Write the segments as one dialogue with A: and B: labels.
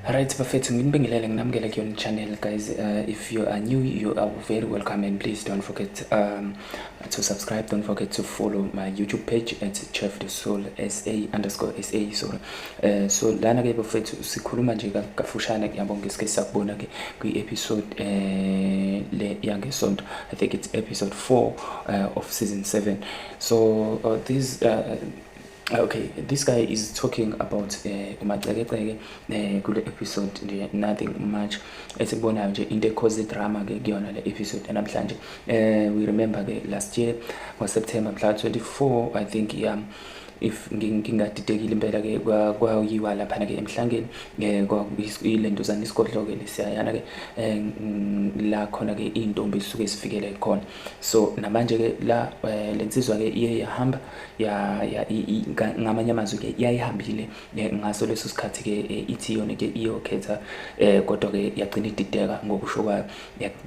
A: Right, perfect. Nginibingelele nginamukele kuyona channel guys. If you are new, you are very welcome, and please don't forget to subscribe. Don't forget to follow my YouTube page at Chef the Soul SA_SA. Sorry. So lana ke bafethu sikhuluma nje kafushane yabo ngesikhathi sakubona ke kwi-episode le yangesonto. I think it's episode 4 of season 7. So okay, this guy is talking about uMaxekexeke kule episode nje, nothing much esibona nje into cause drama ke kuyona le episode namhlanje. We remember ke last year was September 24, I think, yeah. If ngingadidekile impela ke kwayiwa lapha ke emhlangeni kwakuyilentuzana isigodlo ke lesiyana ke la khona ke intombi isuke sifikele khona. So namanje ke la lensizwa ke iye yahamba ngamanye amazwi ke iyayihambile ngaso leso sikhathi ke ithi yona ke iyokhetha kodwa ke yagcina idideka ngokusho kwayo,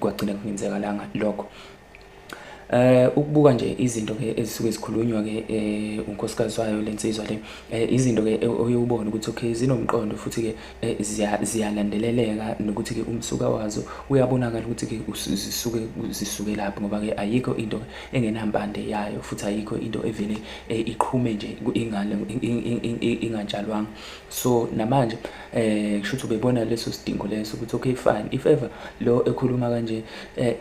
A: kwagcina kungenzeka langa lokho. Ukubuka nje izinto ke ezisuke zikhulunywa ke unkosikazi wayo lensizwa le, izinto ke oyubona ukuthi okay zinomqondo futhi ke ziyalandeleleka, nokuthi ke umsuka wazo uyabonakala ukuthi ke zisuke lapho, ngoba ke ayikho into engenambande yayo futhi ayikho into evele iqhume nje ingane ingatshalwanga. So namanje kusho ukuthi ubebona leso sidingo leso ukuthi okay fine, if ever lo ekhuluma kanje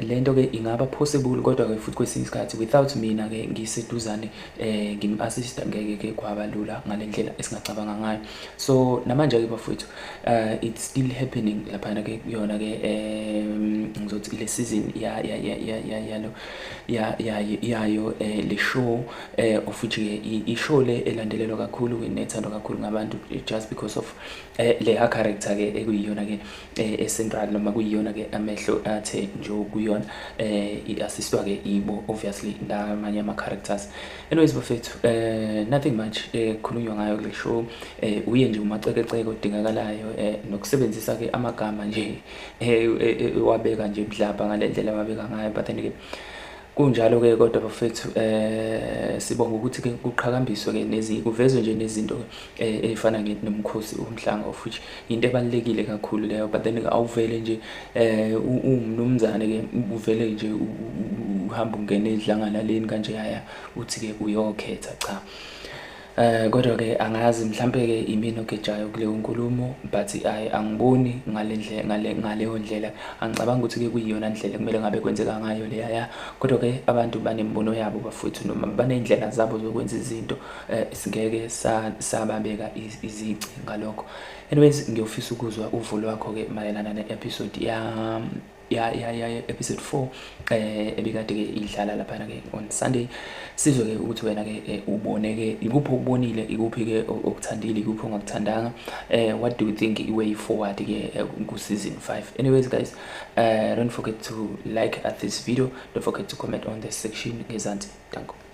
A: lento ke ingaba possible, kodwa ke futhi kwesinye isikhathi without mina ke ngiseduzane ngim-assista ngeke ke kwaba lula ngalendlela esingacabanga ngayo. So namanje ke bafowethu it's still happening lapha ke yona ke ngizothi ile season yayo le show of which i-show le elandelelwa kakhulu nethandwa kakhulu ngabantu just because of le character ke ekuyiyona ke central, noma kuyiyona ke amehlo athe nje kuyona i-assistwa ke ibo obviously namanye ama characters. Anyways bafethu, nothing much khulunywa ngayo kule show. Uye nje uMaxekexeke odingakalayo nokusebenzisa ke amagama nje wabeka nje mhlaba ngalendlela wabeka ngayo, but then ke kunjalo ke kodwa bafethu sibonga ukuthi ke kuqhakambiswe ke kuvezwe nje nezinto ezifana nomkhosi omhlanga, of which into ebalekile kakhulu leyo, but then awuvele nje umnumzane ke uvele nje uhamba ungena edlangana leni kanje yaya uthi ke uyokhetha, cha. Kodwa ke angazi mhlambe ke imini ogejayo kule nkulumo, but angiboni ngaleyo ndlela. Angicabanga ukuthi ke kuyiyona ndlela kumele ngabe kwenzeka ngayo leya, kodwa ke abantu banembono yabo bafuthu, noma banendlela zabo zokwenza izinto, singeke sababeka izici ngalokho. Anyways, ngiyofisa ukuzwa uvo lwakho ke mayelana ne-episode episode 4 ebikade ke idlala lapha ke on Sunday. Sizwe ke ukuthi wena ke ubone ke ikuphi okubonile, ikuphi ke okuthandile, ikuphi ongakuthandanga. What do you think way forward ke ku season 5? Anyways guys, don't forget to like this video, don't forget to comment on the section ngezansi. Thank you.